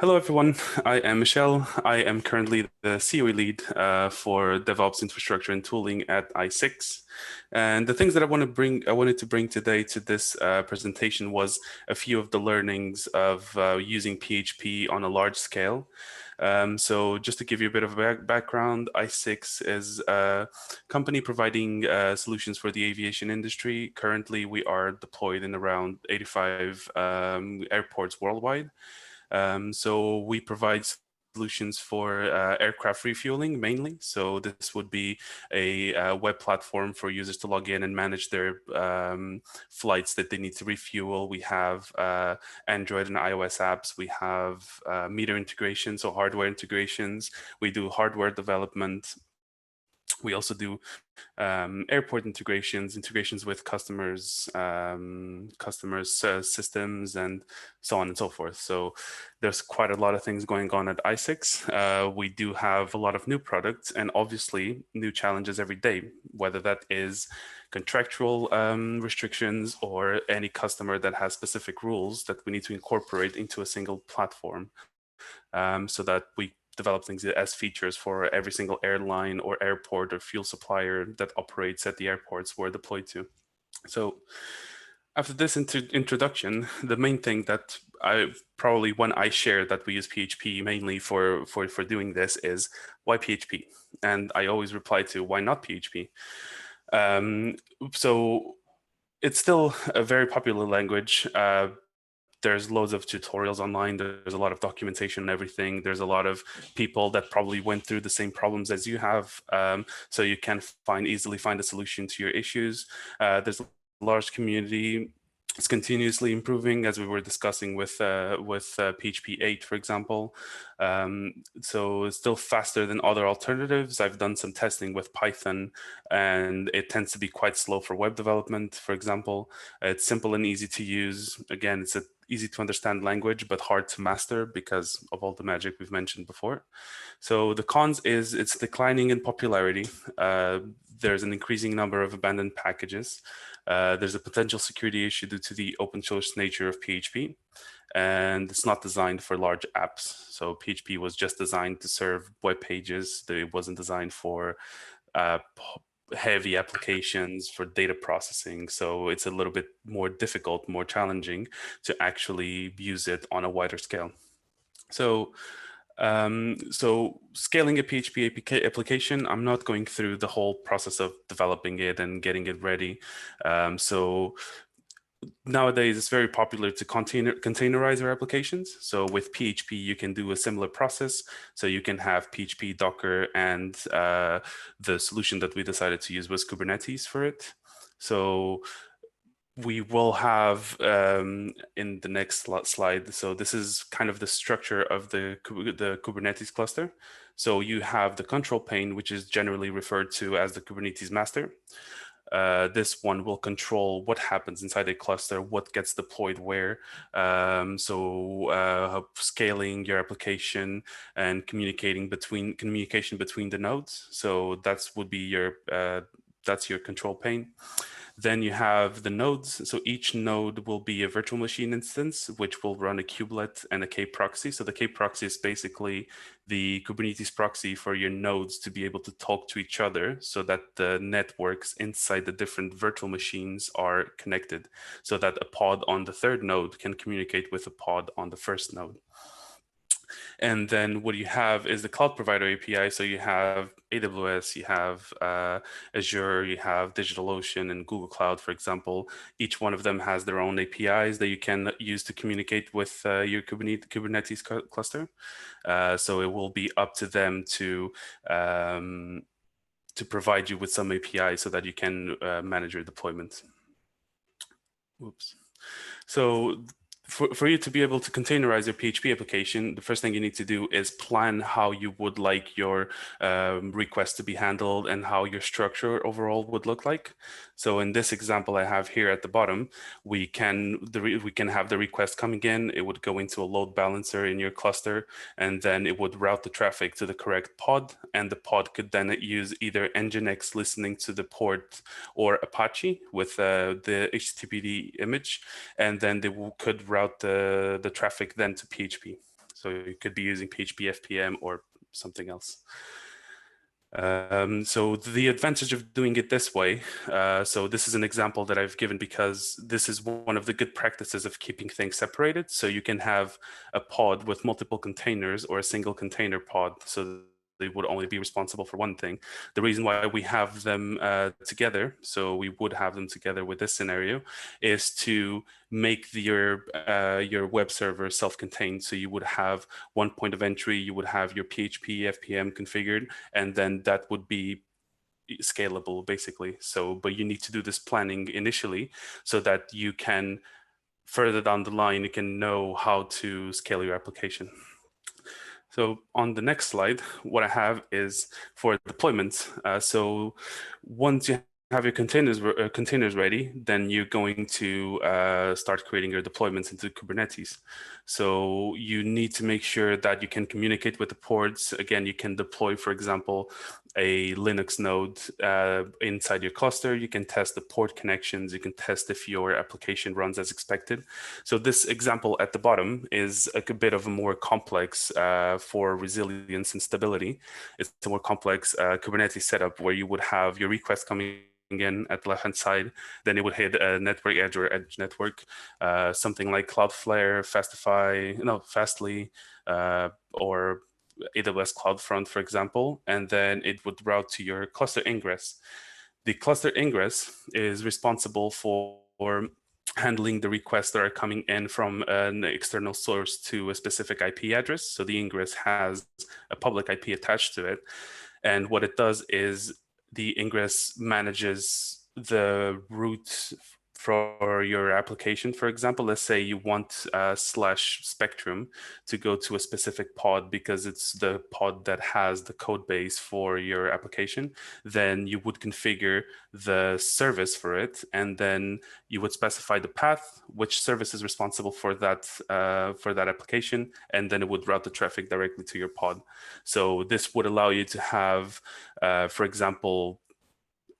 Hello, everyone. I am Michel. I am currently the COE lead for DevOps infrastructure and tooling at i6. And the things that I wanted to bring today to this presentation was a few of the learnings of using PHP on a large scale. So just to give you a bit of a background, i6 is a company providing solutions for the aviation industry. Currently, we are deployed in around 85 airports worldwide. So we provide solutions for aircraft refueling mainly. So this would be a web platform for users to log in and manage their flights that they need to refuel. We have Android and iOS apps. We have meter integrations, so hardware integrations. We do hardware development. We also do airport integrations with customers, systems, and so on and so forth. So there's quite a lot of things going on at i6. We do have a lot of new products and obviously new challenges every day, whether that is contractual restrictions or any customer that has specific rules that we need to incorporate into a single platform so that we develop things as features for every single airline or airport or fuel supplier that operates at the airports we're deployed to. So after this introduction, the main thing that when I share that we use PHP mainly for doing this is why PHP? And I always reply to why not PHP? So it's still a very popular language. There's loads of tutorials online. There's a lot of documentation and everything. There's a lot of people that probably went through the same problems as you have. So you can easily find a solution to your issues. There's a large community. It's continuously improving, as we were discussing with PHP 8, for example. So it's still faster than other alternatives. I've done some testing with Python, and it tends to be quite slow for web development, for example. It's simple and easy to use. Again, it's an easy to understand language, but hard to master because of all the magic we've mentioned before. So the cons is it's declining in popularity. There's an increasing number of abandoned packages. There's a potential security issue due to the open source nature of PHP, and it's not designed for large apps. So PHP was just designed to serve web pages. It wasn't designed for heavy applications for data processing. So it's a little bit more difficult, more challenging to actually use it on a wider scale. So scaling a PHP application, I'm not going through the whole process of developing it and getting it ready. So nowadays it's very popular to containerize your applications. So with PHP, you can do a similar process. So you can have PHP, Docker, and the solution that we decided to use was Kubernetes for it. So we will have in the next slide. So this is kind of the structure of the Kubernetes cluster. So you have the control plane, which is generally referred to as the Kubernetes master. This one will control what happens inside a cluster, what gets deployed where. Scaling your application and communication between the nodes. So would be your that's your control plane. Then you have the nodes. So each node will be a virtual machine instance, which will run a kubelet and a k-proxy. So the k-proxy is basically the Kubernetes proxy for your nodes to be able to talk to each other so that the networks inside the different virtual machines are connected so that a pod on the third node can communicate with a pod on the first node. And then what you have is the cloud provider API. So you have AWS, you have Azure, you have DigitalOcean and Google Cloud, for example. Each one of them has their own APIs that you can use to communicate with your Kubernetes cluster. So it will be up to them to provide you with some API so that you can manage your deployment. Oops. So for you to be able to containerize your PHP application, the first thing you need to do is plan how you would like your request to be handled and how your structure overall would look like. So in this example I have here at the bottom, we can have the request coming in. It would go into a load balancer in your cluster, and then it would route the traffic to the correct pod, and the pod could then use either Nginx listening to the port or Apache with the HTTPD image, and then they could route the traffic then to PHP. So you could be using PHP, FPM, or something else. So the advantage of doing it this way, so this is an example that I've given because this is one of the good practices of keeping things separated. So you can have a pod with multiple containers or a single container pod. So they would only be responsible for one thing. The reason why we have them together, so we would have them together with this scenario, is to make your web server self-contained. So you would have one point of entry, you would have your PHP, FPM configured, and then that would be scalable basically. So, but you need to do this planning initially so that you can further down the line, you can know how to scale your application. So on the next slide, what I have is for deployment. So once you have your containers ready, then you're going to start creating your deployments into Kubernetes. So you need to make sure that you can communicate with the ports. Again, you can deploy, for example, a Linux node inside your cluster. You can test the port connections. You can test if your application runs as expected. So this example at the bottom is a bit of a more complex for resilience and stability. It's a more complex Kubernetes setup where you would have your request coming in at the left-hand side, then it would hit a network edge or edge network, something like Cloudflare, Fastly, or AWS CloudFront, for example, and then it would route to your cluster ingress. The cluster ingress is responsible for handling the requests that are coming in from an external source to a specific IP address. So the ingress has a public IP attached to it. And what it does is the ingress manages the route for your application. For example, let's say you want /spectrum to go to a specific pod because it's the pod that has the code base for your application. Then you would configure the service for it, and then you would specify the path, which service is responsible for that application, and then it would route the traffic directly to your pod. So this would allow you to have, for example,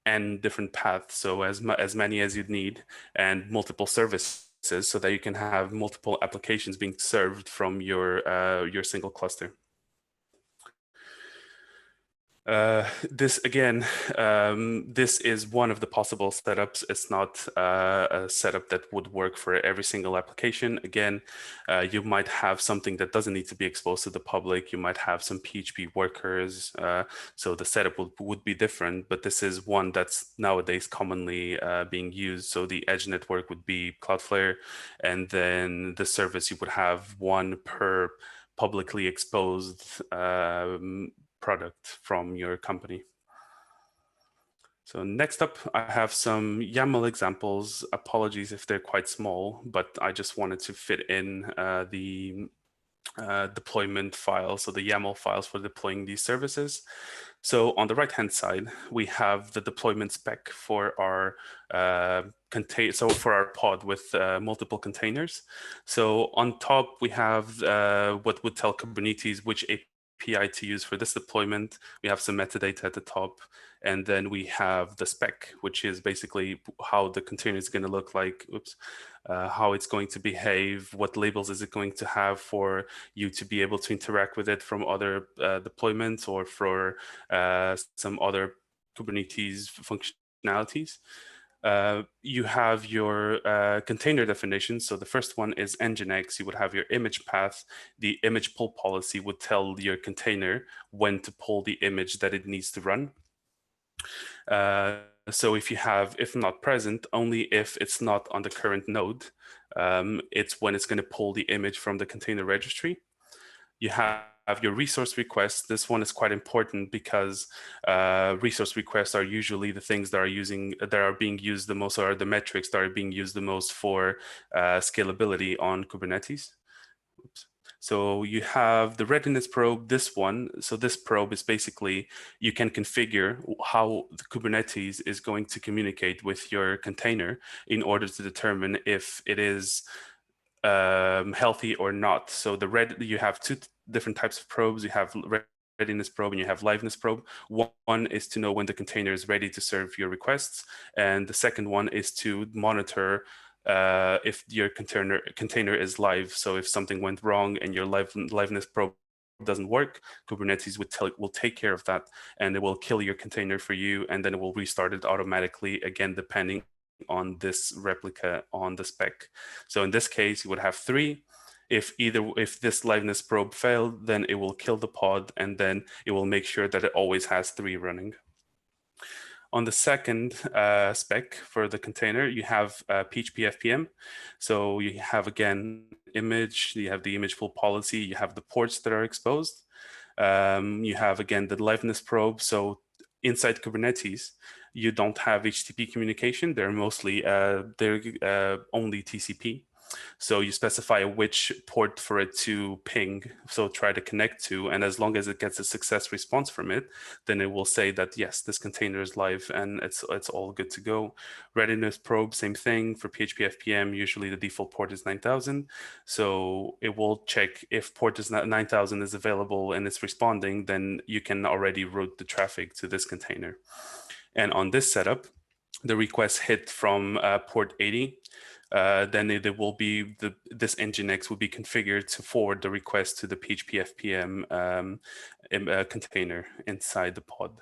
n different paths, so as many as you'd need, and multiple services, so that you can have multiple applications being served from your single cluster. This again, this is one of the possible setups. It's not a setup that would work for every single application. Again, you might have something that doesn't need to be exposed to the public. You might have some PHP workers, so the setup would be different, but this is one that's nowadays commonly being used. So the edge network would be Cloudflare, and then the service you would have one per publicly exposed product from your company. So next up, I have some YAML examples. Apologies if they're quite small, but I just wanted to fit in the deployment files, so the YAML files for deploying these services. So on the right-hand side, we have the deployment spec for our for our pod with multiple containers. So on top, we have what would tell Kubernetes which API to use for this deployment. We have some metadata at the top, and then we have the spec, which is basically how the container is going to look like. How it's going to behave, what labels is it going to have for you to be able to interact with it from other deployments or for some other Kubernetes functionalities. You have your container definitions. So the first one is Nginx. You would have your image path. The image pull policy would tell your container when to pull the image that it needs to run. So if not present, only if it's not on the current node, it's when it's going to pull the image from the container registry. You have your resource requests. This one is quite important because resource requests are usually the things that are being used the most, or the metrics that are being used the most for scalability on Kubernetes. Oops. So you have the readiness probe, this one. So this probe is basically, you can configure how the Kubernetes is going to communicate with your container in order to determine if it is healthy or not. So you have two different types of probes. You have readiness probe and you have liveness probe. One is to know when the container is ready to serve your requests. And the second one is to monitor if your container is live. So if something went wrong and your liveness probe doesn't work, Kubernetes will take care of that, and it will kill your container for you, and then it will restart it automatically, again, depending on this replica on the spec. So in this case, you would have 3. If this liveness probe failed, then it will kill the pod, and then it will make sure that it always has 3 running. On the second spec for the container, you have PHP FPM. So you have, again, image, you have the image full policy, you have the ports that are exposed. You have, again, the liveness probe. So inside Kubernetes, you don't have HTTP communication. They're mostly, they're only TCP. So you specify which port for it to ping, so try to connect to, and as long as it gets a success response from it, then it will say that yes, this container is live and it's all good to go. Readiness probe, same thing for PHP FPM. Usually the default port is 9000, so it will check if port is 9000 is available and it's responding, then you can already route the traffic to this container. And on this setup, the request hit from port 80. Then it will be this Nginx will be configured to forward the request to the PHP FPM container inside the pod.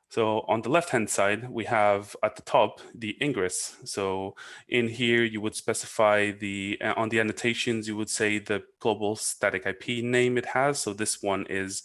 So on the left-hand side, we have at the top the ingress. So in here, you would specify on the annotations, you would say the global static IP name it has. So this one is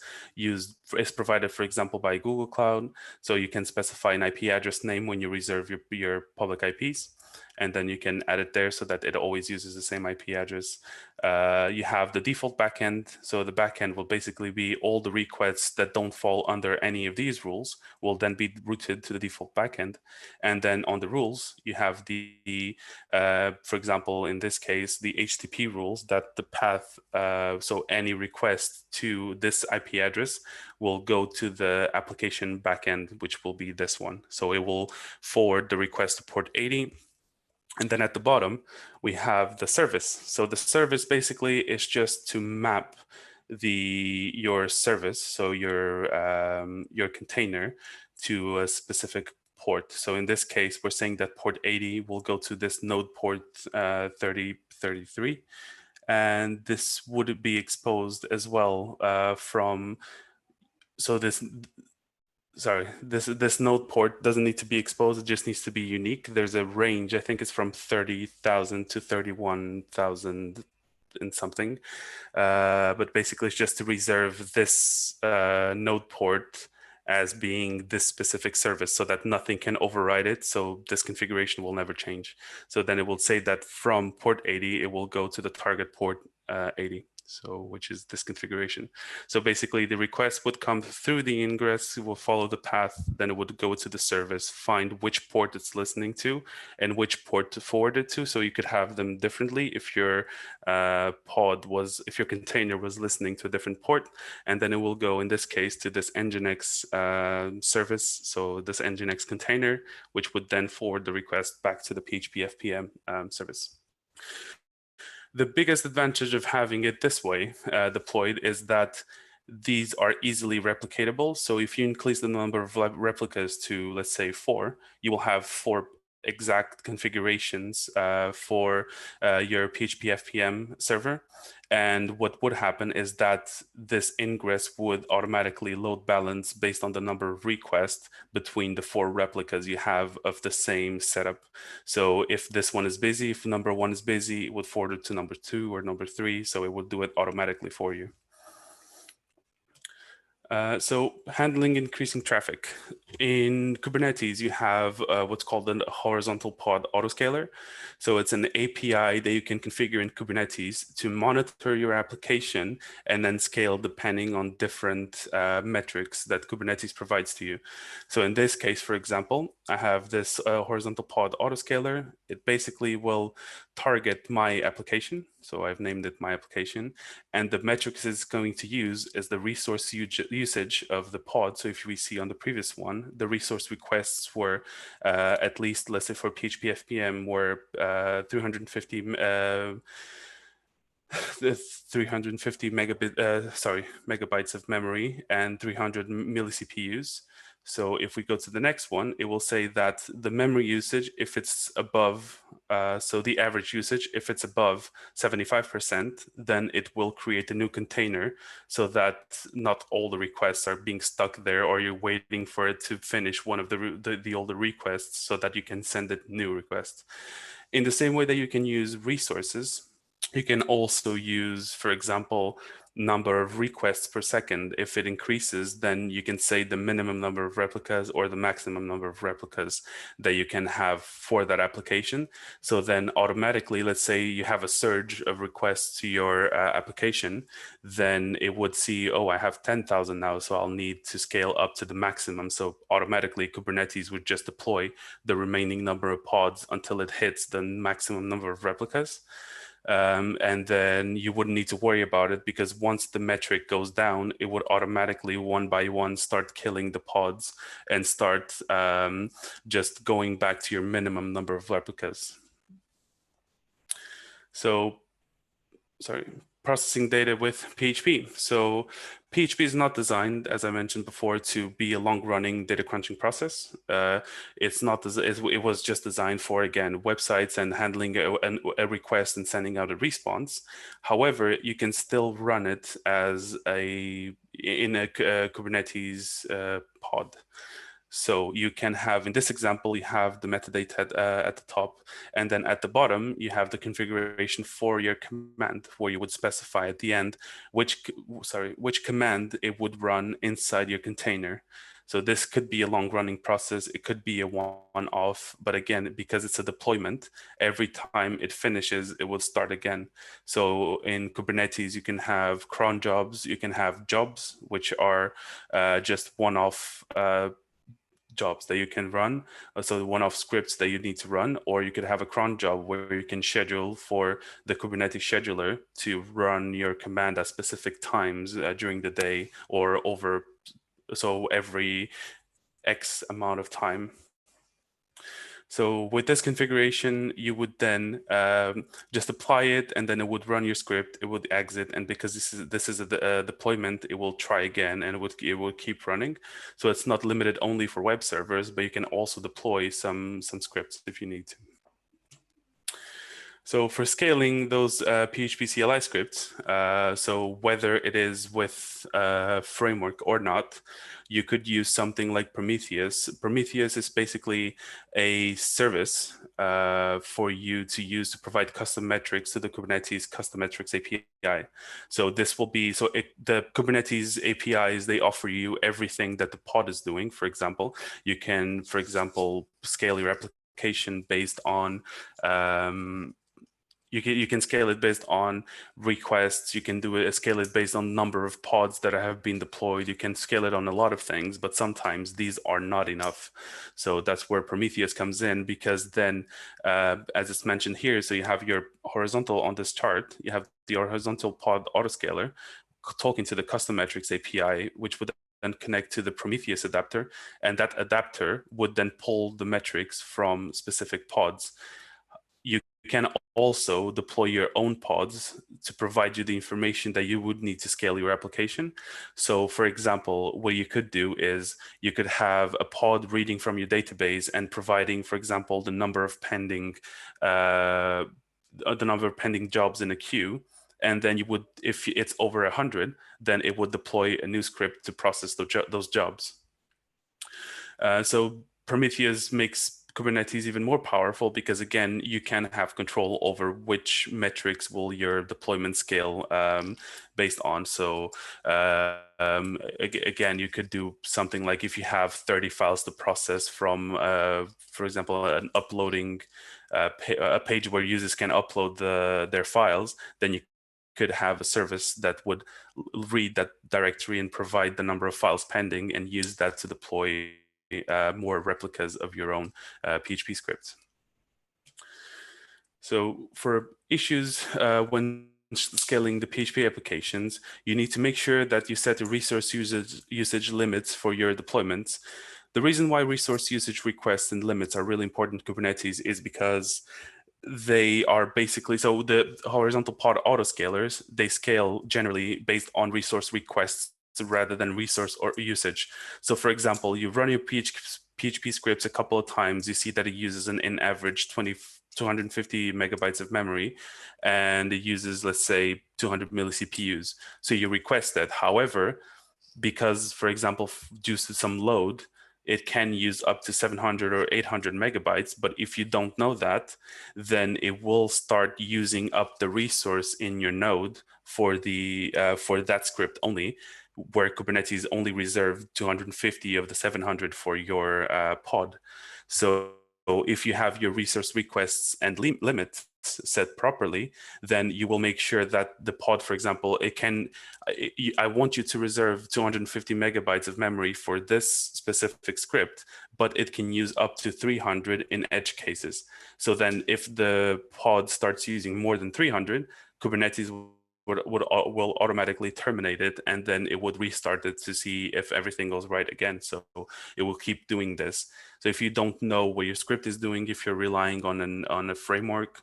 provided, for example, by Google Cloud. So you can specify an IP address name when you reserve your public IPs. And then you can add it there so that it always uses the same IP address. You have the default backend. So the backend will basically be all the requests that don't fall under any of these rules will then be routed to the default backend. And then on the rules, you have for example, in this case, the HTTP rules that the path, so any request to this IP address will go to the application backend, which will be this one. So it will forward the request to port 80. And then at the bottom, we have the service. So the service basically is just to map your service, so your container, to a specific port. So in this case, we're saying that port 80 will go to this node port 3033. And this would be exposed as well this node port doesn't need to be exposed, it just needs to be unique. There's a range, I think it's from 30,000 to 31,000 and something. But basically it's just to reserve this node port as being this specific service so that nothing can override it. So this configuration will never change. So then it will say that from port 80, it will go to the target port 80. So which is this configuration. So basically the request would come through the ingress, it will follow the path, then it would go to the service, find which port it's listening to and which port to forward it to. So you could have them differently if your if your container was listening to a different port, and then it will go in this case to this Nginx service. So this Nginx container, which would then forward the request back to the PHP FPM service. The biggest advantage of having it this way deployed is that these are easily replicatable. So if you increase the number of replicas to, let's say, 4, you will have 4 exact configurations for your PHP FPM server. And what would happen is that this ingress would automatically load balance based on the number of requests between the 4 replicas you have of the same setup. So if this one is busy, if number 1 is busy, it would forward it to number 2 or number 3. So it would do it automatically for you. So handling increasing traffic. In Kubernetes, you have what's called a horizontal pod autoscaler. So it's an API that you can configure in Kubernetes to monitor your application and then scale depending on different metrics that Kubernetes provides to you. So in this case, for example, I have this horizontal pod autoscaler. It basically will target my application. So I've named it my application. And the metrics it's going to use is the resource usage of the pod. So if we see on the previous one, the resource requests were at least, let's say for PHP FPM, were 350 megabytes of memory and 300 milli CPUs. So if we go to the next one, it will say that the memory usage, if it's above, so the average usage, if it's above 75%, then it will create a new container so that not all the requests are being stuck there, or you're waiting for it to finish one of the older requests so that you can send it new requests. In the same way that you can use resources, you can also use, for example, number of requests per second. If it increases, then you can say the minimum number of replicas or the maximum number of replicas that you can have for that application. So then automatically, let's say you have a surge of requests to your application, then it would see, oh, I have 10,000 now, so I'll need to scale up to the maximum. So automatically Kubernetes would just deploy the remaining number of pods until it hits the maximum number of replicas. And then you wouldn't need to worry about it, because once the metric goes down, it would automatically one by one start killing the pods and start just going back to your minimum number of replicas. So, processing data with PHP. So PHP is not designed, as I mentioned before, to be a long-running data crunching process. It's not. It was just designed for, again, websites and handling a request and sending out a response. However, you can still run it as in a Kubernetes pod. So you can have, in this example, you have the metadata at the top, and then at the bottom, you have the configuration for your command, where you would specify at the end which command it would run inside your container. So this could be a long-running process. It could be a one-off, but again, because it's a deployment, every time it finishes, it will start again. So in Kubernetes, you can have cron jobs, you can have jobs, which are just one-off jobs that you can run, so one-off scripts that you need to run, or you could have a cron job where you can schedule for the Kubernetes scheduler to run your command at specific times during the day, or every X amount of time. So with this configuration, you would then just apply it, and then it would run your script. It would exit, and because this is a deployment, it will try again, and it will keep running. So it's not limited only for web servers, but you can also deploy some scripts if you need to. So for scaling those PHP CLI scripts, so whether it is with a framework or not, you could use something like Prometheus. Prometheus is basically a service for you to use to provide custom metrics to the Kubernetes custom metrics API. So this will be, the Kubernetes APIs, they offer you everything that the pod is doing. For example, you can, for example, scale your application based on you can scale it based on requests. You can scale it based on number of pods that have been deployed. You can scale it on a lot of things, but sometimes these are not enough. So that's where Prometheus comes in, because then, as it's mentioned here, so you have your horizontal on this chart, you have the horizontal pod autoscaler talking to the custom metrics API, which would then connect to the Prometheus adapter, and that adapter would then pull the metrics from specific pods. You can also deploy your own pods to provide you the information that you would need to scale your application. So for example, what you could do is you could have a pod reading from your database and providing, for example, the number of pending jobs in a queue. And then you would, if it's over 100, then it would deploy a new script to process those jobs. So Prometheus makes Kubernetes even more powerful, because again, you can have control over which metrics will your deployment scale based on. So again, you could do something like, if you have 30 files to process from, for example, an uploading a page where users can upload their files, then you could have a service that would read that directory and provide the number of files pending, and use that to deploy more replicas of your own PHP scripts. So for issues when scaling the PHP applications, you need to make sure that you set the resource usage limits for your deployments. The reason why resource usage requests and limits are really important in Kubernetes is because they are basically, so the horizontal pod autoscalers, they scale generally based on resource requests rather than resource or usage. So for example, you run your PHP scripts a couple of times, you see that it uses in average 250 megabytes of memory, and it uses, let's say, 200 milli-CPUs. So you request that. However, because, for example, due to some load, it can use up to 700 or 800 megabytes. But if you don't know that, then it will start using up the resource in your node for that script only, where Kubernetes only reserved 250 of the 700 for your pod. So if you have your resource requests and limits set properly, then you will make sure that the pod, for example, I want you to reserve 250 megabytes of memory for this specific script, but it can use up to 300 in edge cases. So then if the pod starts using more than 300, Kubernetes will automatically terminate it, and then it would restart it to see if everything goes right again. So it will keep doing this. So if you don't know what your script is doing, if you're relying on a framework,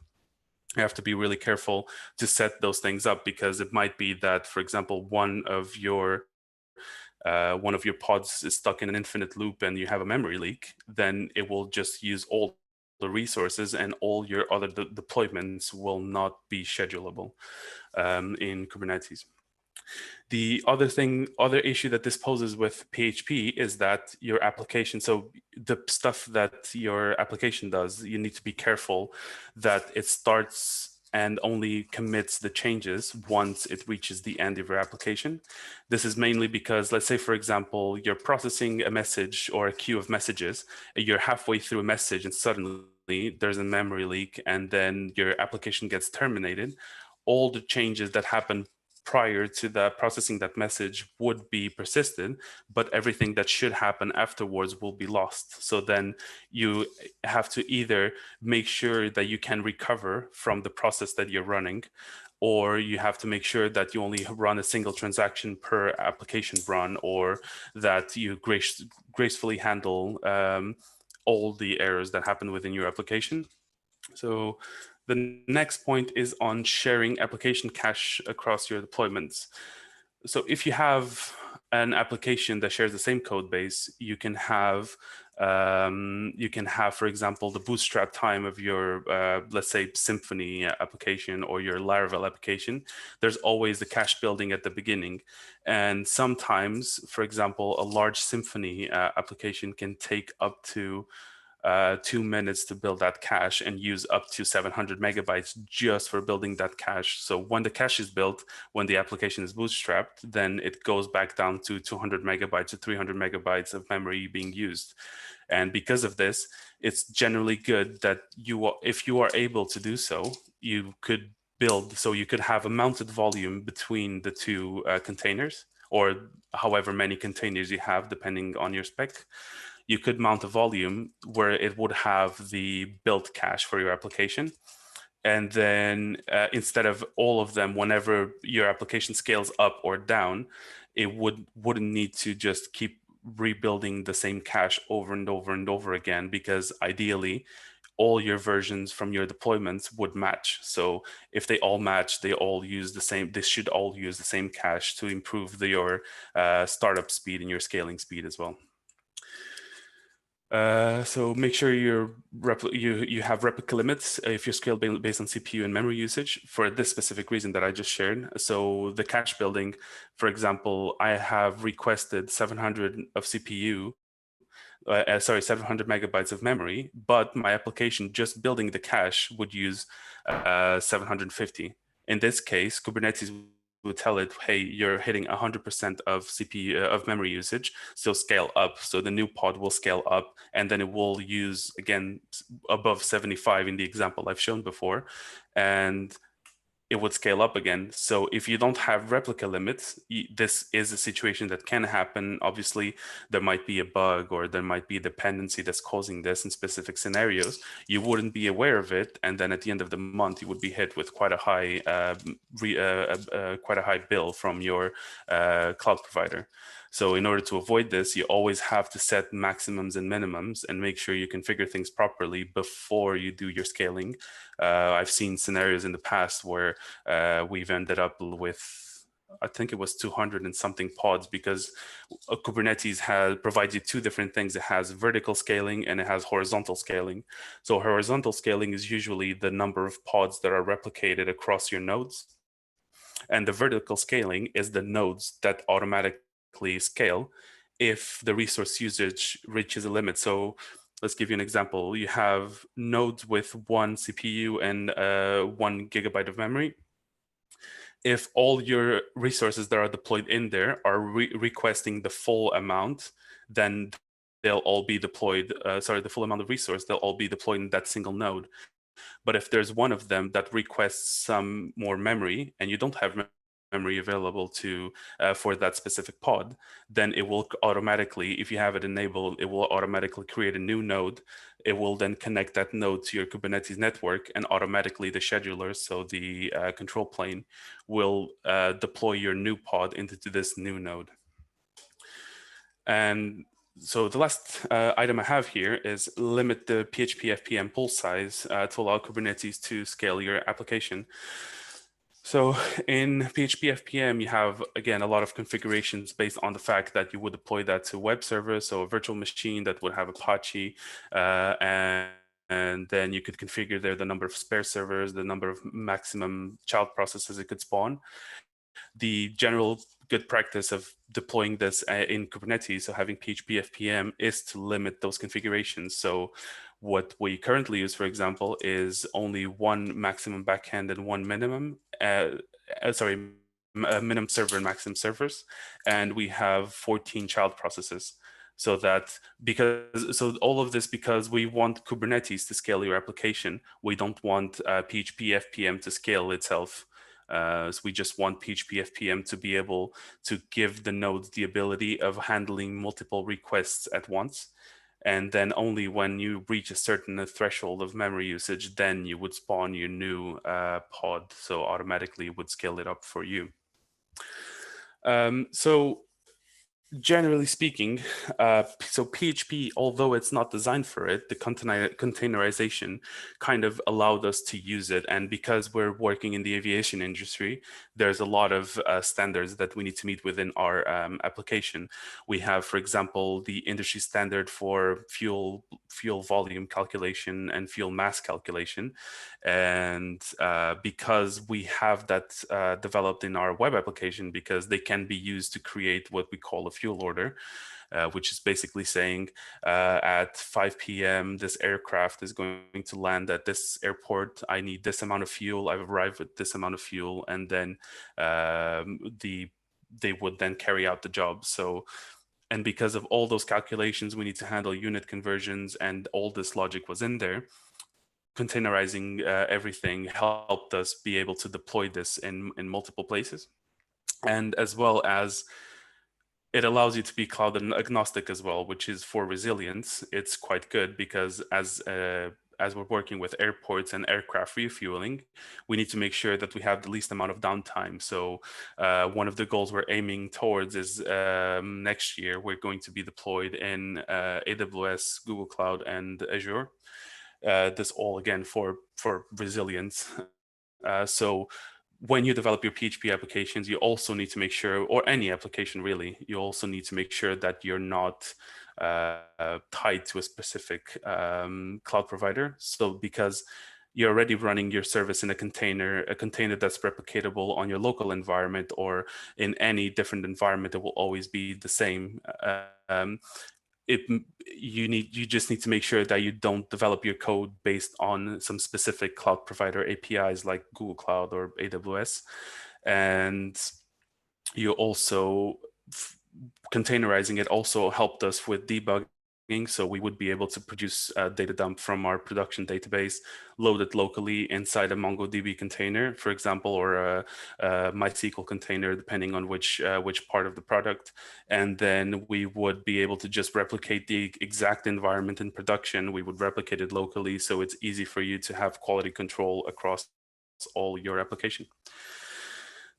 you have to be really careful to set those things up, because it might be that, for example, one of your pods is stuck in an infinite loop and you have a memory leak. Then it will just use all the resources, and all your other deployments will not be schedulable in Kubernetes. The other issue that this poses with PHP is that your application, so the stuff that your application does, you need to be careful that it starts and only commits the changes once it reaches the end of your application. This is mainly because, let's say, for example, you're processing a message or a queue of messages, you're halfway through a message and suddenly there's a memory leak, and then your application gets terminated. All the changes that happen prior to the processing that message would be persisted, but everything that should happen afterwards will be lost. So then you have to either make sure that you can recover from the process that you're running, or you have to make sure that you only run a single transaction per application run, or that you gracefully handle all the errors that happen within your application. So the next point is on sharing application cache across your deployments. So if you have an application that shares the same code base, you can have, for example, the bootstrap time of your, let's say, Symfony application or your Laravel application. There's always the cache building at the beginning. And sometimes, for example, a large Symfony application can take up to 2 minutes to build that cache and use up to 700 megabytes just for building that cache. So when the cache is built, when the application is bootstrapped, then it goes back down to 200 megabytes to 300 megabytes of memory being used. And because of this, it's generally good that if you are able to do so, you could build, so you could have a mounted volume between the two containers, or however many containers you have, depending on your spec. You could mount a volume where it would have the built cache for your application. And then instead of all of them, whenever your application scales up or down, it wouldn't need to just keep rebuilding the same cache over and over and over again, because ideally all your versions from your deployments would match. So if they all match, they should all use the same cache to improve your startup speed and your scaling speed as well. So make sure you have replica limits if you scale based on CPU and memory usage for this specific reason that I just shared. So the cache building, for example, I have requested 700 of CPU, 700 megabytes of memory, but my application just building the cache would use 750. In this case, Kubernetes would tell it, hey, you're hitting 100% of CPU of memory usage, so scale up. So the new pod will scale up, and then it will use, again, above 75 in the example I've shown before, and it would scale up again. So if you don't have replica limits, this is a situation that can happen. Obviously, there might be a bug or there might be a dependency that's causing this in specific scenarios. You wouldn't be aware of it, and then at the end of the month, you would be hit with quite a high bill from your cloud provider. So in order to avoid this, you always have to set maximums and minimums and make sure you configure things properly before you do your scaling. I've seen scenarios in the past where we've ended up with I think it was 200 and something pods, because Kubernetes provides you two different things. It has vertical scaling and it has horizontal scaling. So horizontal scaling is usually the number of pods that are replicated across your nodes. And the vertical scaling is the nodes that automatically scale if the resource usage reaches a limit. So let's give you an example. You have nodes with one CPU and 1 GB of memory. If all your resources that are deployed in there are requesting the full amount, then they'll all be deployed, the full amount of resource, they'll all be deployed in that single node. But if there's one of them that requests some more memory and you don't have memory available for that specific pod, then it will automatically, if you have it enabled, it will automatically create a new node. It will then connect that node to your Kubernetes network, and automatically the scheduler, so the control plane, will deploy your new pod into this new node. And so the last item I have here is limit the PHP FPM pool size to allow Kubernetes to scale your application. So in PHP FPM, you have, again, a lot of configurations based on the fact that you would deploy that to web servers, so a virtual machine that would have Apache, and then you could configure there the number of spare servers, the number of maximum child processes it could spawn. The general good practice of deploying this in Kubernetes, so having PHP FPM, is to limit those configurations. So what we currently use, for example, is only one maximum backend and one minimum, minimum server and maximum servers, and we have 14 child processes. So all of this because we want Kubernetes to scale your application. We don't want PHP FPM to scale itself. So we just want PHP FPM to be able to give the nodes the ability of handling multiple requests at once. And then only when you reach a certain threshold of memory usage, then you would spawn your new pod. So automatically it would scale it up for you. So generally speaking, so PHP, although it's not designed for it, the containerization kind of allowed us to use it. And because we're working in the aviation industry, there's a lot of standards that we need to meet within our application. We have, for example, the industry standard for fuel volume calculation and fuel mass calculation. And because we have that developed in our web application, because they can be used to create what we call a fuel order, which is basically saying at 5 p.m. this aircraft is going to land at this airport. I need this amount of fuel. I've arrived with this amount of fuel, and then they would then carry out the job. So, and because of all those calculations, we need to handle unit conversions, and all this logic was in there. Containerizing everything helped us be able to deploy this in multiple places, and as well as it allows you to be cloud agnostic as well, which is for resilience. It's quite good because as we're working with airports and aircraft refueling, we need to make sure that we have the least amount of downtime. So one of the goals we're aiming towards is next year we're going to be deployed in AWS, Google Cloud, and Azure. This all again for resilience. So when you develop your PHP applications, you also need to make sure, or any application really, you also need to make sure that you're not tied to a specific cloud provider. So because you're already running your service in a container that's replicatable on your local environment or in any different environment, it will always be the same. You just need to make sure that you don't develop your code based on some specific cloud provider APIs like Google Cloud or AWS. And you also containerizing it also helped us with debugging. So we would be able to produce a data dump from our production database, load it locally inside a MongoDB container, for example, or a MySQL container, depending on which part of the product. And then we would be able to just replicate the exact environment in production. We would replicate it locally, so it's easy for you to have quality control across all your application.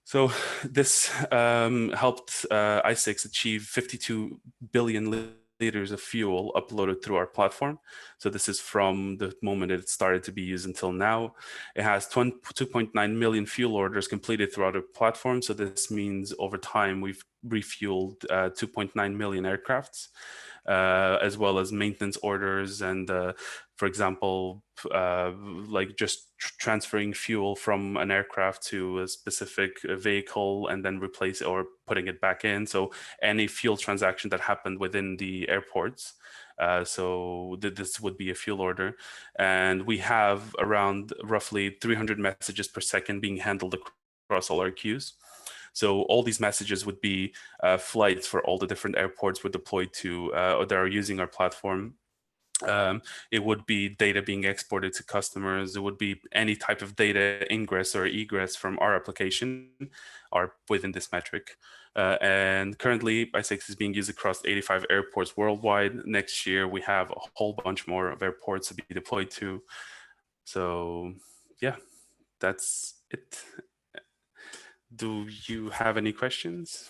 So this helped ISIX achieve 52 billion liters of fuel uploaded through our platform. So this is from the moment it started to be used until now. It has 2.9 million fuel orders completed throughout our platform. So this means over time we've refueled 2.9 million aircrafts, as well as maintenance orders and, for example, like just transferring fuel from an aircraft to a specific vehicle and then replace it or putting it back in. So any fuel transaction that happened within the airports. So this would be a fuel order. And we have around roughly 300 messages per second being handled across all our queues. So all these messages would be flights for all the different airports we're deployed to or that are using our platform. It would be data being exported to customers. It would be any type of data ingress or egress from our application are within this metric. And currently, i6 is being used across 85 airports worldwide. Next year, we have a whole bunch more of airports to be deployed to. So yeah, that's it. Do you have any questions?